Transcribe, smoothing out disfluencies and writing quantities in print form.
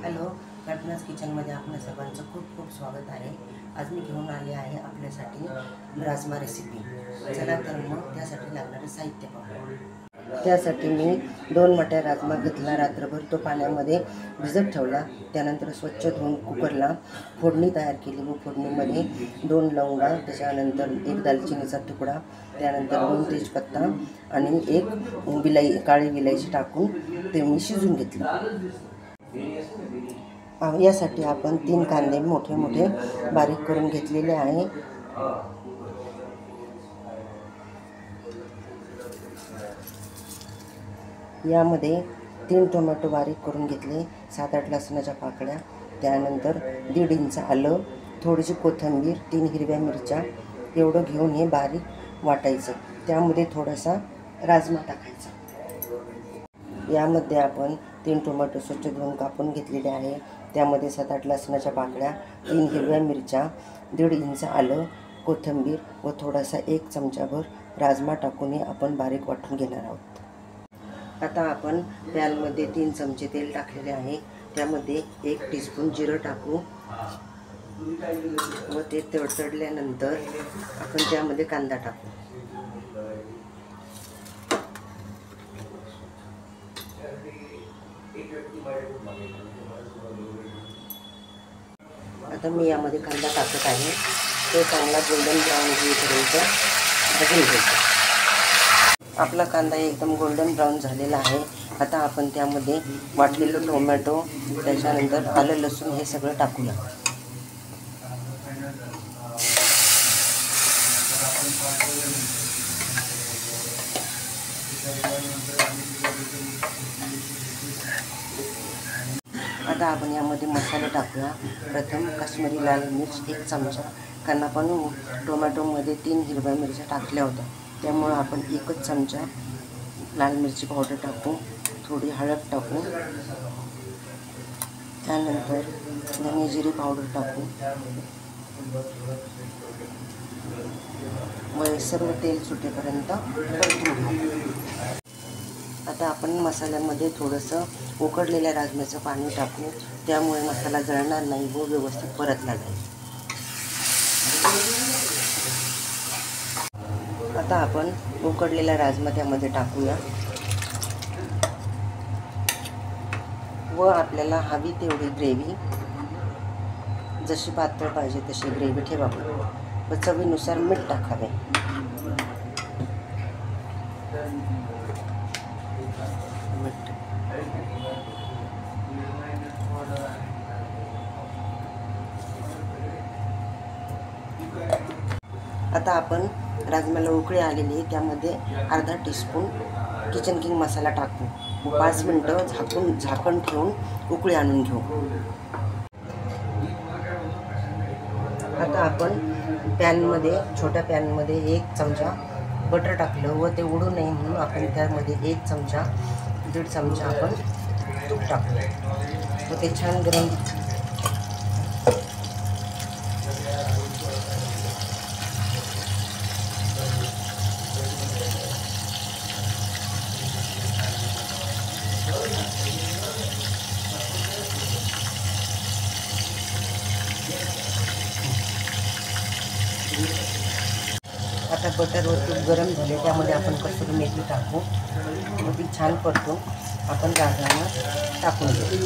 Hello, कल्पनाज किचनमध्ये आपल्या सर्वांचं खूप खूप स्वागत आहे। आज मी घेऊन आले आहे आपल्यासाठी राजमा रेसिपी। चला तर मग त्यासाठी लागणारे साहित्य पाहू। त्यासाठी मी 2 वाट्या राजमा घेतला, रात्रभर तो पाण्यामध्ये भिजत ठेवला। त्यानंतर स्वच्छ धुवून कुकरला फोडणी तयार केली व फोडणीमध्ये 2 लवंगा, त्याच्यानंतर 1 दालचिनीचा तुकडा, त्यानंतर 2 तेजपत्ता आणि 1 काळी विलायची टाकून ते मी शिजून घेतलं। यासाठी आपण 3 कांदे मोठे मोठे बारीक करून घेतलेले आहे। यामध्ये 3 टोमॅटो बारीक करून घेतले, 7-8 लसणाच्या पाकळ्या, त्यानंतर 1.5 इंच आलं, थोडीशी कोथिंबीर, 3 हिरव्या मिरच्या एवढं घेऊन हे बारीक वाटायचं। त्यामध्ये थोडासा राजमा टाकायचा। यामध्ये आपण 3 टोमॅटो स्वच्छ धुवून कापून घेतलेले आहे। त्यामध्ये 7-8 लसणाच्या पाकळ्या, 3 हिरव्या मिरच्या, 1.5 इंच आलं, कोथिंबीर व थोडासा 1 चमचाभर राजमा टाकून आपण बारीक वाटून घेणार आहोत। आता आपण पॅनमध्ये 3 चमचे तेल टाकलेले आहे। त्यामध्ये 1 टीस्पून जिरं टाकू व ते तडतडल्यानंतर आपण त्यामध्ये कांदा टाकू। आता मी यामध्ये कांदा टाकत आहे, तो चांगला गोल्डन ब्राऊन होईपर्यंत भाजून घ्यायचा। आपला कांदा एकदम गोल्डन ब्राऊन झालेला आहे। आता आपण त्यामध्ये वाटलेलं टोमॅटो, त्याच्यानंतर आलं लसूण हे सगळं टाकूया। आता आपण यामध्ये मसाले टाकूया। प्रथम काश्मीरी लाल मिर्च 1 चमचा, कारण आपण टोमॅटोमध्ये 3 हिरव्या मिरच्या टाकल्या होत्या, त्यामुळे आपण 1च चमचा लाल मिरची पावडर टाकू, थोडी हळद टाकू, त्यानंतर धने जिरे पावडर टाकू व सर्व तेल सुटेपर्यंत परतून घेऊ। आता आपण मसाल्यामध्ये थोडंसं उकडलेल्या राजम्याचं पाणी टाकू, त्यामुळे मसाला जळणार नाही व व्यवस्थित परतला जाईल। आता आपण उकडलेला राजमा त्यामध्ये टाकूया व आपल्याला हवी तेवढी ग्रेव्ही, जशी पातळ पाहिजे तशी ग्रेव्ही ठेवावी व चवीनुसार मीठ टाकावे। आता आपण राजम्याला उकळी आलेली आहे, त्यामध्ये अर्धा टीस्पून किचन किंग मसाला टाकू व 5 मिनिटं झाकण ठेवून उकळी आणून घेऊ। आता आपण छोट्या पॅनमध्ये 1 चमचा बटर टाकलं व ते उडू नये म्हणून आपण त्यामध्ये 1 चमचा 1.5 चमचा आपण तूप टाकलं व ते छान गरम आता बटर व तूप गरम झाले, त्यामध्ये आपण कसुरी मेथी टाकू व ती छान परतून आपण राजमा टाकून घेऊ।